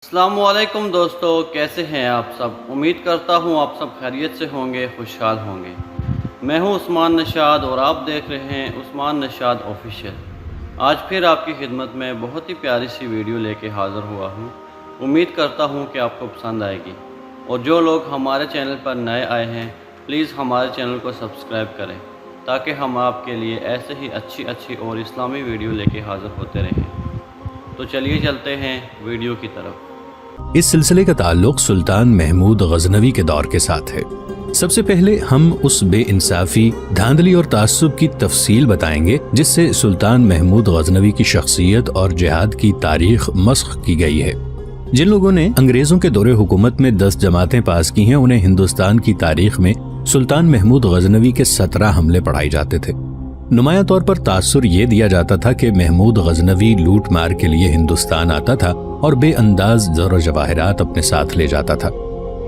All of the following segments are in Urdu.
السلام علیکم دوستو، کیسے ہیں آپ سب؟ امید کرتا ہوں آپ سب خیریت سے ہوں گے، خوشحال ہوں گے۔ میں ہوں عثمان نشاد اور آپ دیکھ رہے ہیں عثمان نشاد آفیشیل۔ آج پھر آپ کی خدمت میں بہت ہی پیاری سی ویڈیو لے کے حاضر ہوا ہوں۔ امید کرتا ہوں کہ آپ کو پسند آئے گی، اور جو لوگ ہمارے چینل پر نئے آئے ہیں پلیز ہمارے چینل کو سبسکرائب کریں تاکہ ہم آپ کے لیے ایسے ہی اچھی اور اسلامی ویڈیو لے کے حاضر ہوتے رہیں۔ تو چلیے چلتے ہیں ویڈیو کی طرف۔ اس سلسلے کا تعلق سلطان محمود غزنوی کے دور کے ساتھ ہے۔ سب سے پہلے ہم اس بے انصافی، دھاندلی اور تعصب کی تفصیل بتائیں گے جس سے سلطان محمود غزنوی کی شخصیت اور جہاد کی تاریخ مسخ کی گئی ہے۔ جن لوگوں نے انگریزوں کے دور حکومت میں 10 جماعتیں پاس کی ہیں، انہیں ہندوستان کی تاریخ میں سلطان محمود غزنوی کے 17 حملے پڑھائے جاتے تھے۔ نمایاں طور پر تاثر یہ دیا جاتا تھا کہ محمود غزنوی لوٹ مار کے لیے ہندوستان آتا تھا اور بے انداز زر و جواہرات اپنے ساتھ لے جاتا تھا۔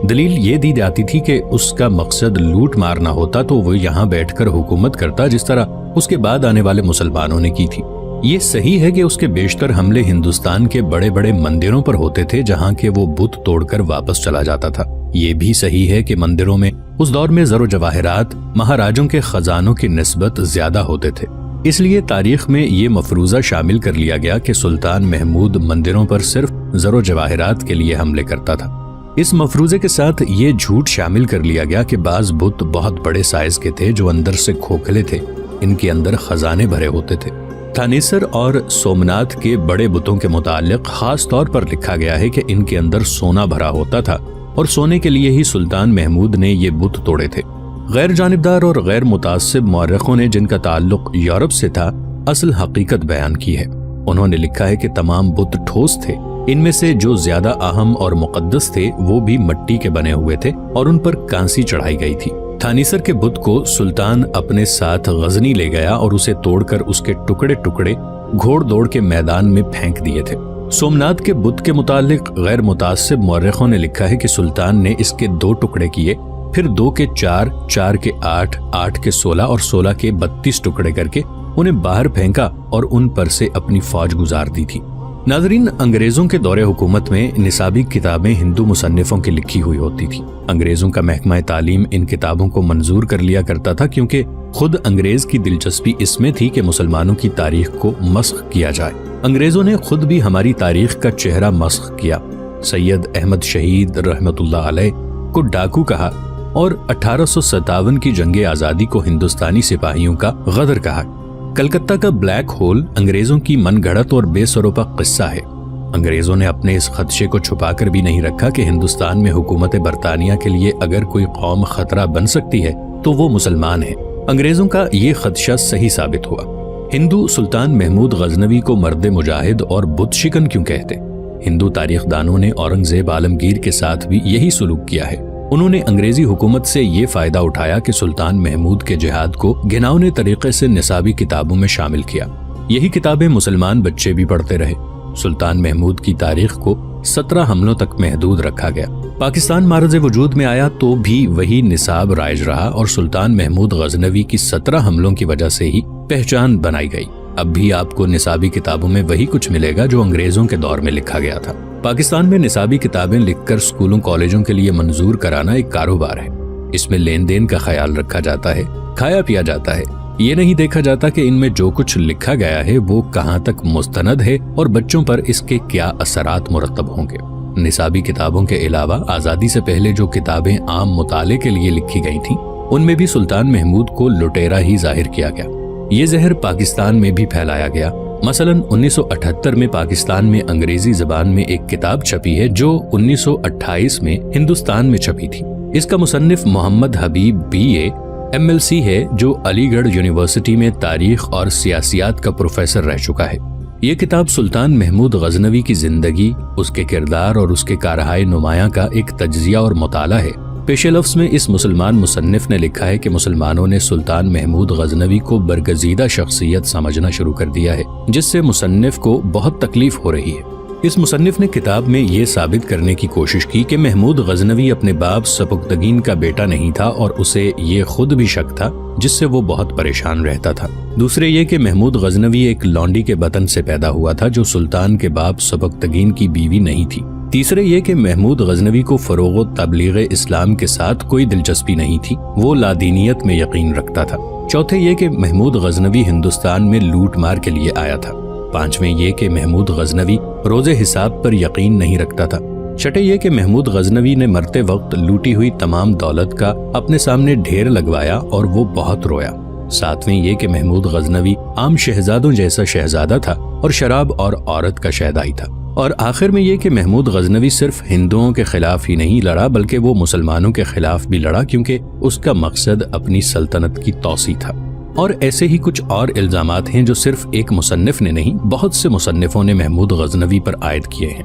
دلیل یہ دی جاتی تھی کہ اس کا مقصد لوٹ مار نہ ہوتا تو وہ یہاں بیٹھ کر حکومت کرتا، جس طرح اس کے بعد آنے والے مسلمانوں نے کی تھی۔ یہ صحیح ہے کہ اس کے بیشتر حملے ہندوستان کے بڑے بڑے مندروں پر ہوتے تھے جہاں کے وہ بت توڑ کر واپس چلا جاتا تھا۔ یہ بھی صحیح ہے کہ مندروں میں اس دور میں زر و جواہرات مہاراجوں کے خزانوں کی نسبت زیادہ ہوتے تھے، اس لیے تاریخ میں یہ مفروضہ شامل کر لیا گیا کہ سلطان محمود مندروں پر صرف زر و جواہرات کے لیے حملے کرتا تھا۔ اس مفروضے کے ساتھ یہ جھوٹ شامل کر لیا گیا کہ بعض بت بہت بڑے سائز کے تھے جو اندر سے کھوکھلے تھے، ان کے اندر خزانے بھرے ہوتے تھے۔ تھانیسر اور سومناتھ کے بڑے بتوں کے متعلق خاص طور پر لکھا گیا ہے کہ ان کے اندر سونا بھرا ہوتا تھا اور سونے کے لیے ہی سلطان محمود نے یہ بت توڑے تھے۔ غیر جانبدار اور غیر متعصب مورخوں نے جن کا تعلق یورپ سے تھا اصل حقیقت بیان کی ہے۔ انہوں نے لکھا ہے کہ تمام بت ٹھوس تھے، ان میں سے جو زیادہ اہم اور مقدس تھے وہ بھی مٹی کے بنے ہوئے تھے اور ان پر کانسی چڑھائی گئی تھی۔ تھانیسر کے بت کو سلطان اپنے ساتھ غزنی لے گیا اور اسے توڑ کر اس کے ٹکڑے ٹکڑے گھوڑ دوڑ کے میدان میں پھینک دیے تھے۔ سومناتھ کے بت کے متعلق غیر متعصب مورخوں نے لکھا ہے کہ سلطان نے اس کے 2 ٹکڑے کیے، پھر 2 کے 4، 4 کے 8، 8 کے 16 اور 16 کے 32 ٹکڑے کر کے انہیں باہر پھینکا اور ان پر سے اپنی فوج گزار دی تھی۔ ناظرین، انگریزوں کے دور حکومت میں نصابی کتابیں ہندو مصنفوں کی لکھی ہوئی ہوتی تھی۔ انگریزوں کا محکمہ تعلیم ان کتابوں کو منظور کر لیا کرتا تھا کیونکہ خود انگریز کی دلچسپی اس میں تھی کہ مسلمانوں کی تاریخ کو مسخ کیا جائے۔ انگریزوں نے خود بھی ہماری تاریخ کا چہرہ مسخ کیا۔ سید احمد شہید رحمت اللہ علیہ کو ڈاکو کہا اور 1857 کی جنگ آزادی کو ہندوستانی سپاہیوں کا غدر کہا۔ کلکتہ کا بلیک ہول انگریزوں کی من گھڑت اور بے سروپا قصہ ہے۔ انگریزوں نے اپنے اس خدشے کو چھپا کر بھی نہیں رکھا کہ ہندوستان میں حکومت برطانیہ کے لیے اگر کوئی قوم خطرہ بن سکتی ہے تو وہ مسلمان ہیں۔ انگریزوں کا یہ خدشہ صحیح ثابت ہوا۔ ہندو سلطان محمود غزنوی کو مرد مجاہد اور بت شکن کیوں کہتے؟ ہندو تاریخ دانوں نے اورنگزیب عالمگیر کے ساتھ بھی یہی سلوک کیا ہے۔ انہوں نے انگریزی حکومت سے یہ فائدہ اٹھایا کہ سلطان محمود کے جہاد کو گھناؤنے طریقے سے نصابی کتابوں میں شامل کیا۔ یہی کتابیں مسلمان بچے بھی پڑھتے رہے۔ سلطان محمود کی تاریخ کو 17 حملوں تک محدود رکھا گیا۔ پاکستان معرض وجود میں آیا تو بھی وہی نصاب رائج رہا اور سلطان محمود غزنوی کی 17 حملوں کی وجہ سے ہی پہچان بنائی گئی۔ اب بھی آپ کو نصابی کتابوں میں وہی کچھ ملے گا جو انگریزوں کے دور میں لکھا گیا تھا۔ پاکستان میں نصابی کتابیں لکھ کر اسکولوں کالجوں کے لیے منظور کرانا ایک کاروبار ہے۔ اس میں لین دین کا خیال رکھا جاتا ہے، کھایا پیا جاتا ہے۔ یہ نہیں دیکھا جاتا کہ ان میں جو کچھ لکھا گیا ہے وہ کہاں تک مستند ہے اور بچوں پر اس کے کیا اثرات مرتب ہوں گے۔ نصابی کتابوں کے علاوہ آزادی سے پہلے جو کتابیں عام مطالعے کے لیے لکھی گئی تھیں ان میں بھی سلطان محمود کو لٹیرا ہی ظاہر کیا گیا۔ یہ زہر پاکستان میں بھی پھیلایا گیا۔ مثلاً 1978 میں پاکستان میں انگریزی زبان میں ایک کتاب چھپی ہے جو 1928 میں ہندوستان میں چھپی تھی۔ اس کا مصنف محمد حبیب BA MLC ہے جو علی گڑھ یونیورسٹی میں تاریخ اور سیاسیات کا پروفیسر رہ چکا ہے۔ یہ کتاب سلطان محمود غزنوی کی زندگی، اس کے کردار اور اس کے کارہائے نمایاں کا ایک تجزیہ اور مطالعہ ہے۔ پیش لفظ میں اس مسلمان مصنف نے لکھا ہے کہ مسلمانوں نے سلطان محمود غزنوی کو برگزیدہ شخصیت سمجھنا شروع کر دیا ہے، جس سے مصنف کو بہت تکلیف ہو رہی ہے۔ اس مصنف نے کتاب میں یہ ثابت کرنے کی کوشش کی کہ محمود غزنوی اپنے باپ سبکتگین کا بیٹا نہیں تھا اور اسے یہ خود بھی شک تھا، جس سے وہ بہت پریشان رہتا تھا۔ دوسرے یہ کہ محمود غزنوی ایک لونڈی کے بطن سے پیدا ہوا تھا جو سلطان کے باپ سبکتگین کی بیوی نہیں تھی۔ تیسرے یہ کہ محمود غزنوی کو فروغ و تبلیغ اسلام کے ساتھ کوئی دلچسپی نہیں تھی، وہ لادینیت میں یقین رکھتا تھا۔ چوتھے یہ کہ محمود غزنوی ہندوستان میں لوٹ مار کے لیے آیا تھا۔ پانچویں یہ کہ محمود غزنوی روز حساب پر یقین نہیں رکھتا تھا۔ چھٹے یہ کہ محمود غزنوی نے مرتے وقت لوٹی ہوئی تمام دولت کا اپنے سامنے ڈھیر لگوایا اور وہ بہت رویا۔ ساتویں یہ کہ محمود غزنوی عام شہزادوں جیسا شہزادہ تھا اور شراب اور عورت کا شہدائی تھا۔ اور آخر میں یہ کہ محمود غزنوی صرف ہندوؤں کے خلاف ہی نہیں لڑا بلکہ وہ مسلمانوں کے خلاف بھی لڑا، کیونکہ اس کا مقصد اپنی سلطنت کی توسیع تھا۔ اور ایسے ہی کچھ اور الزامات ہیں جو صرف ایک مصنف نے نہیں، بہت سے مصنفوں نے محمود غزنوی پر عائد کیے ہیں۔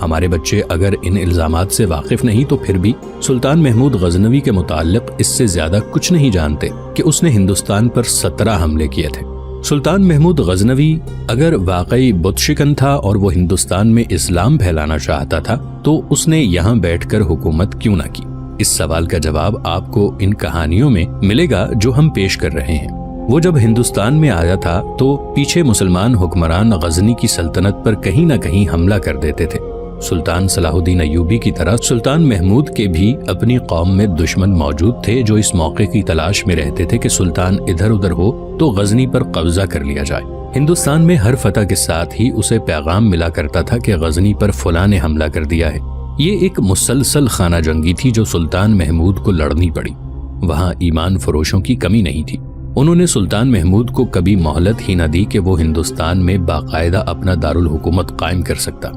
ہمارے بچے اگر ان الزامات سے واقف نہیں تو پھر بھی سلطان محمود غزنوی کے متعلق اس سے زیادہ کچھ نہیں جانتے کہ اس نے ہندوستان پر 17 حملے کیے تھے۔ سلطان محمود غزنوی اگر واقعی بت شکن تھا اور وہ ہندوستان میں اسلام پھیلانا چاہتا تھا تو اس نے یہاں بیٹھ کر حکومت کیوں نہ کی؟ اس سوال کا جواب آپ کو ان کہانیوں میں ملے گا جو ہم پیش کر رہے ہیں۔ وہ جب ہندوستان میں آیا تھا تو پیچھے مسلمان حکمران غزنی کی سلطنت پر کہیں نہ کہیں حملہ کر دیتے تھے۔ سلطان صلاح الدین ایوبی کی طرح سلطان محمود کے بھی اپنی قوم میں دشمن موجود تھے جو اس موقع کی تلاش میں رہتے تھے کہ سلطان ادھر ادھر ہو تو غزنی پر قبضہ کر لیا جائے۔ ہندوستان میں ہر فتح کے ساتھ ہی اسے پیغام ملا کرتا تھا کہ غزنی پر فلاں نے حملہ کر دیا ہے۔ یہ ایک مسلسل خانہ جنگی تھی جو سلطان محمود کو لڑنی پڑی۔ وہاں ایمان فروشوں کی کمی نہیں تھی۔ انہوں نے سلطان محمود کو کبھی مہلت ہی نہ دی کہ وہ ہندوستان میں باقاعدہ اپنا دارالحکومت قائم کر سکتا۔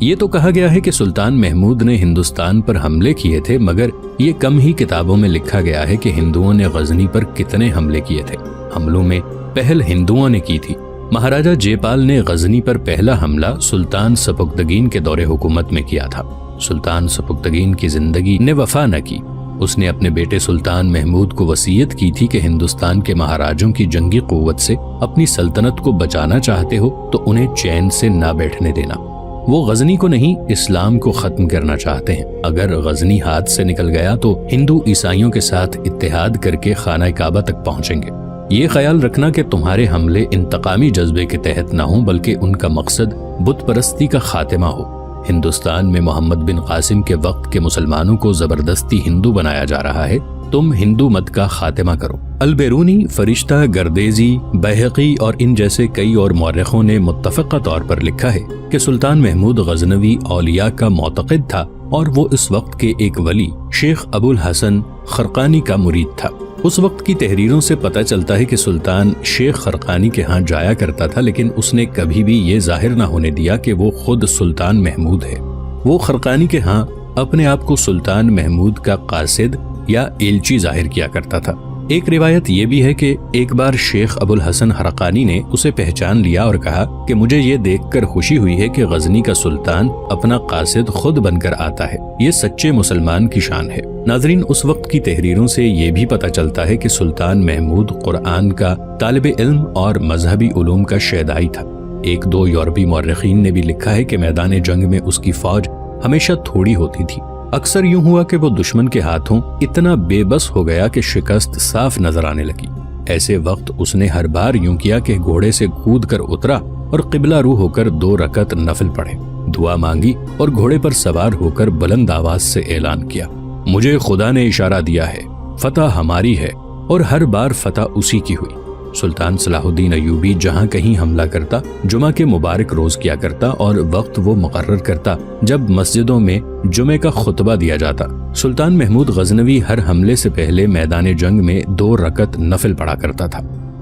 یہ تو کہا گیا ہے کہ سلطان محمود نے ہندوستان پر حملے کیے تھے، مگر یہ کم ہی کتابوں میں لکھا گیا ہے کہ ہندوؤں نے غزنی پر کتنے حملے کیے تھے۔ حملوں میں پہل ہندوؤں نے کی تھی۔ مہاراجہ جے پال نے غزنی پر پہلا حملہ سلطان سپکدگین کے دور حکومت میں کیا تھا۔ سلطان سپکدگین کی زندگی نے وفا نہ کی۔ اس نے اپنے بیٹے سلطان محمود کو وصیت کی تھی کہ ہندوستان کے مہاراجوں کی جنگی قوت سے اپنی سلطنت کو بچانا چاہتے ہو تو انہیں چین سے نہ بیٹھنے دینا۔ وہ غزنی کو نہیں، اسلام کو ختم کرنا چاہتے ہیں۔ اگر غزنی ہاتھ سے نکل گیا تو ہندو عیسائیوں کے ساتھ اتحاد کر کے خانہ کعبہ تک پہنچیں گے۔ یہ خیال رکھنا کہ تمہارے حملے انتقامی جذبے کے تحت نہ ہوں بلکہ ان کا مقصد بت پرستی کا خاتمہ ہو۔ ہندوستان میں محمد بن قاسم کے وقت کے مسلمانوں کو زبردستی ہندو بنایا جا رہا ہے، تم ہندو مت کا خاتمہ کرو۔ البیرونی، فرشتہ، گردیزی، بیہقی اور ان جیسے کئی اور مورخوں نے متفقہ طور پر لکھا ہے کہ سلطان محمود غزنوی اولیاء کا معتقد تھا اور وہ اس وقت کے ایک ولی شیخ ابو الحسن خرقانی کا مرید تھا۔ اس وقت کی تحریروں سے پتہ چلتا ہے کہ سلطان شیخ خرقانی کے ہاں جایا کرتا تھا، لیکن اس نے کبھی بھی یہ ظاہر نہ ہونے دیا کہ وہ خود سلطان محمود ہے۔ وہ خرقانی کے ہاں اپنے آپ کو سلطان محمود کا قاصد یا ایلچی ظاہر کیا کرتا تھا۔ ایک روایت یہ بھی ہے کہ ایک بار شیخ ابو الحسن خرقانی نے اسے پہچان لیا اور کہا کہ مجھے یہ دیکھ کر خوشی ہوئی ہے کہ غزنی کا سلطان اپنا قاصد خود بن کر آتا ہے، یہ سچے مسلمان کی شان ہے۔ ناظرین، اس وقت کی تحریروں سے یہ بھی پتہ چلتا ہے کہ سلطان محمود قرآن کا طالب علم اور مذہبی علوم کا شیدائی تھا۔ ایک دو یورپی مورخین نے بھی لکھا ہے کہ میدان جنگ میں اس کی فوج ہمیشہ تھوڑی ہوتی تھی۔ اکثر یوں ہوا کہ وہ دشمن کے ہاتھوں اتنا بے بس ہو گیا کہ شکست صاف نظر آنے لگی۔ ایسے وقت اس نے ہر بار یوں کیا کہ گھوڑے سے کود کر اترا اور قبلہ رو ہو کر 2 رکعت نفل پڑھے، دعا مانگی اور گھوڑے پر سوار ہو کر بلند آواز سے اعلان کیا، مجھے خدا نے اشارہ دیا ہے، فتح ہماری ہے، اور ہر بار فتح اسی کی ہوئی۔ سلطان صلاح الدین ایوبی جہاں کہیں حملہ کرتا، جمعہ کے مبارک روز کیا کرتا اور وقت وہ مقرر کرتا جب مسجدوں میں جمعے کا خطبہ دیا جاتا۔ سلطان محمود غزنوی ہر حملے سے پہلے میدان جنگ میں 2 رکعت نفل پڑھا کرتا تھا۔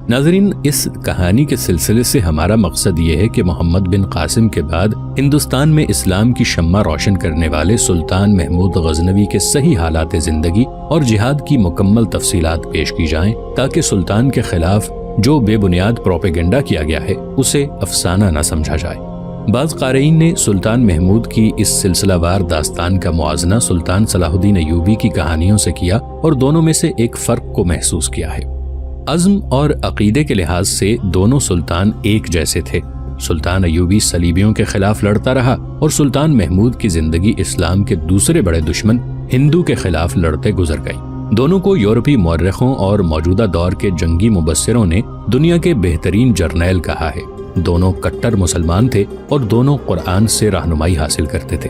ناظرین، اس کہانی کے سلسلے سے ہمارا مقصد یہ ہے کہ محمد بن قاسم کے بعد ہندوستان میں اسلام کی شمع روشن کرنے والے سلطان محمود غزنوی کے صحیح حالات زندگی اور جہاد کی مکمل تفصیلات پیش کی جائیں تاکہ سلطان کے خلاف جو بے بنیاد پروپیگنڈا کیا گیا ہے اسے افسانہ نہ سمجھا جائے۔ بعض قارئین نے سلطان محمود کی اس سلسلہ وار داستان کا موازنہ سلطان صلاح الدین ایوبی کی کہانیوں سے کیا اور دونوں میں سے ایک فرق کو محسوس کیا ہے۔ عزم اور عقیدے کے لحاظ سے دونوں سلطان ایک جیسے تھے۔ سلطان ایوبی صلیبیوں کے خلاف لڑتا رہا اور سلطان محمود کی زندگی اسلام کے دوسرے بڑے دشمن ہندو کے خلاف لڑتے گزر گئی۔ دونوں کو یورپی مورخوں اور موجودہ دور کے جنگی مبصروں نے دنیا کے بہترین جرنیل کہا ہے۔ دونوں کٹر مسلمان تھے اور دونوں قرآن سے رہنمائی حاصل کرتے تھے۔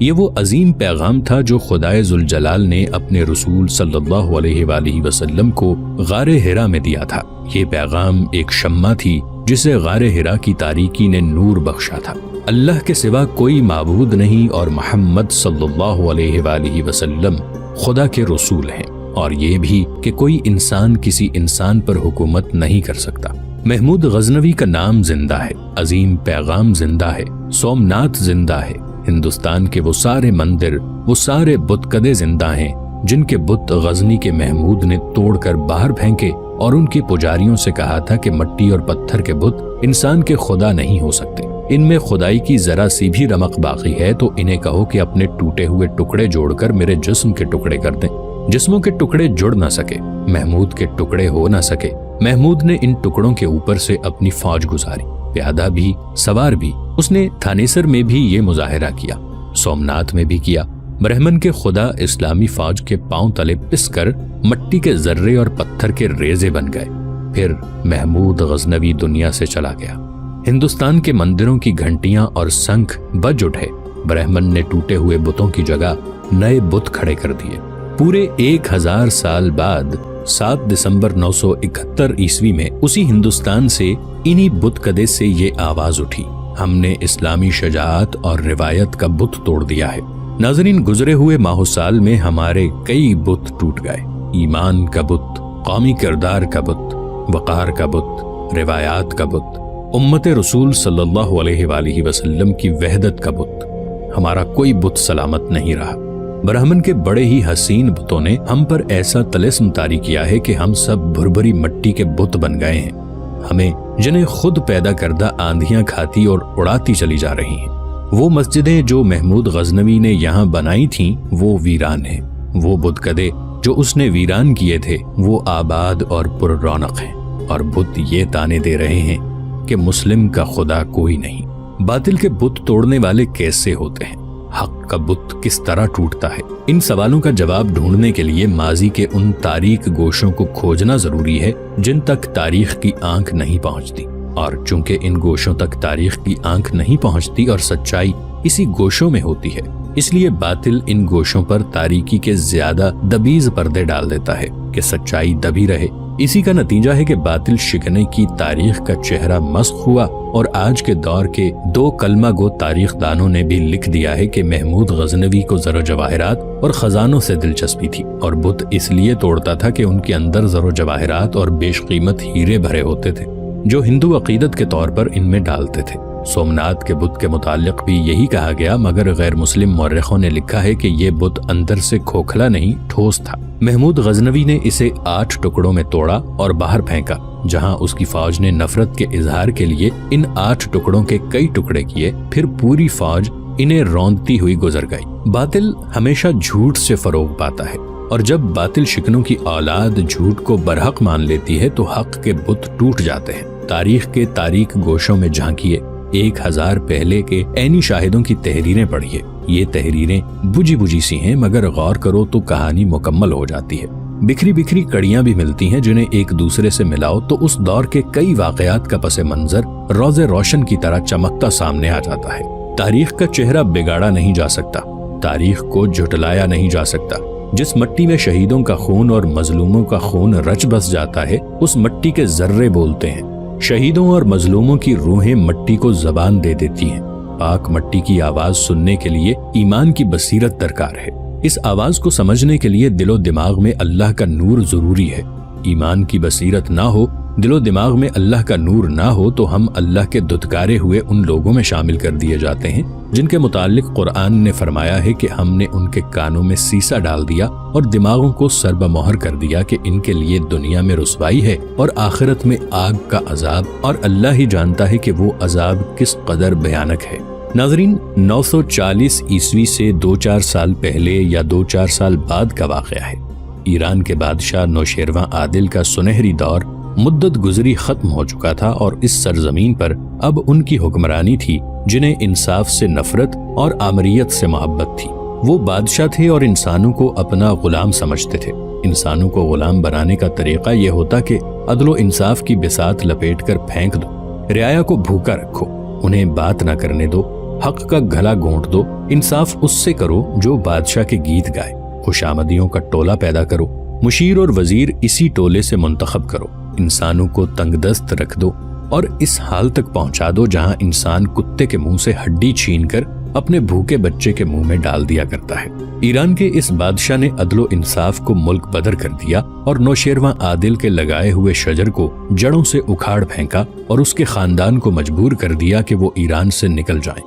یہ وہ عظیم پیغام تھا جو خدائے ذوالجلال نے اپنے رسول صلی اللہ علیہ وآلہ وسلم کو غار حرا میں دیا تھا۔ یہ پیغام ایک شمع تھی جسے غار حرا کی تاریکی نے نور بخشا تھا۔ اللہ کے سوا کوئی معبود نہیں اور محمد صلی اللہ علیہ وآلہ وسلم خدا کے رسول ہیں، اور یہ بھی کہ کوئی انسان کسی انسان پر حکومت نہیں کر سکتا۔ محمود غزنوی کا نام زندہ ہے، عظیم پیغام زندہ ہے، سومناتھ زندہ ہے، ہندوستان کے وہ سارے مندر، وہ سارے بت کدے زندہ ہیں جن کے بت غزنی کے محمود نے توڑ کر باہر پھینکے اور ان کے پجاریوں سے کہا تھا کہ مٹی اور پتھر کے بت انسان کے خدا نہیں ہو سکتے، ان میں خدائی کی ذرا سی بھی رمق باقی ہے تو انہیں کہو کہ اپنے ٹوٹے ہوئے ٹکڑے جوڑ کر میرے جسم کے ٹکڑے کر دیں۔ جسموں کے ٹکڑے جڑ نہ سکے، محمود کے ٹکڑے ہو نہ سکے۔ محمود نے ان ٹکڑوں کے اوپر سے اپنی فوج گزاری، پیادہ بھی سوار بھی۔ اس نے تھانیسر میں بھی یہ مظاہرہ کیا، سومناتھ میں بھی کیا۔ برہمن کے خدا اسلامی فوج کے پاؤں تلے پس کر مٹی کے ذرے اور پتھر کے ریزے بن گئے۔ پھر محمود غزنوی دنیا سے چلا گیا۔ ہندوستان کے مندروں کی گھنٹیاں اور شنکھ بج اٹھے۔ برہمن نے ٹوٹے ہوئے بتوں کی جگہ نئے بت کھڑے کر دیے۔ پورے 1000 سال بعد 7 دسمبر 971 عیسوی میں اسی ہندوستان سے انہی بت کدے سے یہ آواز اٹھی، ہم نے اسلامی شجاعت اور روایت کا بت توڑ دیا ہے۔ ناظرین، گزرے ہوئے ماہ سال میں ہمارے کئی بت ٹوٹ گئے، ایمان کا بت، قومی کردار کا بت، وقار کا بت، روایات کا بت، امت رسول صلی اللہ علیہ وآلہ وسلم کی وحدت کا بت۔ ہمارا کوئی بت سلامت نہیں رہا۔ برہمن کے بڑے ہی حسین بتوں نے ہم پر ایسا طلسم طاری کیا ہے کہ ہم سب بھربھری مٹی کے بت بن گئے ہیں۔ ہمیں جنہیں خود پیدا کردہ آندھیاں کھاتی اور اڑاتی چلی جا رہی ہیں۔ وہ مسجدیں جو محمود غزنوی نے یہاں بنائی تھیں وہ ویران ہیں، وہ بت کدے جو اس نے ویران کیے تھے وہ آباد اور پر رونق ہیں، اور بت یہ تانے دے رہے ہیں کہ مسلم کا خدا کوئی نہیں۔ باطل کے بت توڑنے والے کیسے ہوتے ہیں؟ حق کا بت کس طرح ٹوٹتا ہے؟ ان سوالوں کا جواب ڈھونڈنے کے لیے ماضی کے ان تاریک گوشوں کو کھوجنا ضروری ہے جن تک تاریخ کی آنکھ نہیں پہنچتی، اور چونکہ ان گوشوں تک تاریخ کی آنکھ نہیں پہنچتی اور سچائی اسی گوشوں میں ہوتی ہے، اس لیے باطل ان گوشوں پر تاریکی کے زیادہ دبیز پردے ڈال دیتا ہے کہ سچائی دبی رہے۔ اسی کا نتیجہ ہے کہ باطل شکنے کی تاریخ کا چہرہ مسخ ہوا، اور آج کے دور کے 2 کلمہ گو تاریخ دانوں نے بھی لکھ دیا ہے کہ محمود غزنوی کو زر و جواہرات اور خزانوں سے دلچسپی تھی، اور بت اس لیے توڑتا تھا کہ ان کے اندر زر و جواہرات اور بیش قیمت ہیرے بھرے ہوتے تھے جو ہندو عقیدت کے طور پر ان میں ڈالتے تھے۔ سومناتھ کے بت کے متعلق بھی یہی کہا گیا، مگر غیر مسلم مورخوں نے لکھا ہے کہ یہ بت اندر سے کھوکھلا نہیں، ٹھوس تھا۔ محمود غزنوی نے اسے 8 ٹکڑوں میں توڑا اور باہر پھینکا، جہاں اس کی فوج نے نفرت کے اظہار کے لیے ان 8 ٹکڑوں کے کئی ٹکڑے کیے، پھر پوری فوج انہیں روندتی ہوئی گزر گئی۔ باطل ہمیشہ جھوٹ سے فروغ پاتا ہے، اور جب باطل شکنوں کی اولاد جھوٹ کو برحق مان لیتی ہے تو حق کے بت ٹوٹ جاتے ہیں۔ تاریخ کے تاریک گوشوں میں جھانکیے، 1000 پہلے کے عینی شاہدوں کی تحریریں پڑھیے۔ یہ تحریریں بجھی بجھی سی ہیں، مگر غور کرو تو کہانی مکمل ہو جاتی ہے۔ بکھری بکھری کڑیاں بھی ملتی ہیں جنہیں ایک دوسرے سے ملاؤ تو اس دور کے کئی واقعات کا پس منظر روز روشن کی طرح چمکتا سامنے آ جاتا ہے۔ تاریخ کا چہرہ بگاڑا نہیں جا سکتا، تاریخ کو جھٹلایا نہیں جا سکتا۔ جس مٹی میں شہیدوں کا خون اور مظلوموں کا خون رچ بس جاتا ہے، اس مٹی کے ذرے بولتے ہیں۔ شہیدوں اور مظلوموں کی روحیں مٹی کو زبان دے دیتی ہیں۔ پاک مٹی کی آواز سننے کے لیے ایمان کی بصیرت درکار ہے۔ اس آواز کو سمجھنے کے لیے دل و دماغ میں اللہ کا نور ضروری ہے۔ ایمان کی بصیرت نہ ہو، دل و دماغ میں اللہ کا نور نہ ہو تو ہم اللہ کے دھتکارے ہوئے ان لوگوں میں شامل کر دیے جاتے ہیں جن کے متعلق قرآن نے فرمایا ہے کہ ہم نے ان کے کانوں میں سیسا ڈال دیا اور دماغوں کو سربمہر کر دیا کہ ان کے لیے دنیا میں رسوائی ہے اور آخرت میں آگ کا عذاب، اور اللہ ہی جانتا ہے کہ وہ عذاب کس قدر بھیانک ہے۔ ناظرین، 940 عیسوی سے 2-4 سال پہلے یا 2-4 سال بعد کا واقعہ ہے۔ ایران کے بادشاہ نوشیروان عادل کا سنہری دور مدت گزری ختم ہو چکا تھا، اور اس سرزمین پر اب ان کی حکمرانی تھی جنہیں انصاف سے نفرت اور آمریت سے محبت تھی۔ وہ بادشاہ تھے اور انسانوں کو اپنا غلام سمجھتے تھے۔ انسانوں کو غلام بنانے کا طریقہ یہ ہوتا کہ عدل و انصاف کی بساط لپیٹ کر پھینک دو، رعایا کو بھوکا رکھو، انہیں بات نہ کرنے دو، حق کا گلا گھونٹ دو، انصاف اس سے کرو جو بادشاہ کے گیت گائے، خوشامدیوں کا ٹولہ پیدا کرو، مشیر اور وزیر اسی ٹولے سے منتخب کرو، انسانوں کو تنگ دست رکھ دو اور اس حال تک پہنچا دو جہاں انسان کتے کے منہ سے ہڈی چھین کر اپنے بھوکے بچے کے منہ میں ڈال دیا کرتا ہے۔ ایران کے اس بادشاہ نے عدل و انصاف کو ملک بدر کر دیا اور نوشیروان عادل کے لگائے ہوئے شجر کو جڑوں سے اکھاڑ پھینکا اور اس کے خاندان کو مجبور کر دیا کہ وہ ایران سے نکل جائیں۔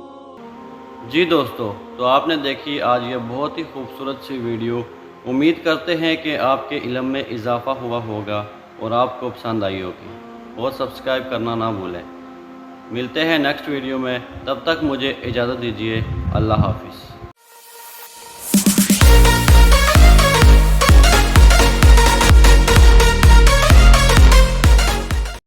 جی دوستو، تو آپ نے دیکھی آج یہ بہت ہی خوبصورت سی ویڈیو۔ امید کرتے ہیں کہ آپ کے علم میں اضافہ ہوا ہوگا اور آپ کو پسند آئی ہوگی، اور سبسکرائب کرنا نہ بھولیں۔ ملتے ہیں نیکسٹ ویڈیو میں، تب تک مجھے اجازت دیجیے۔ اللہ حافظ۔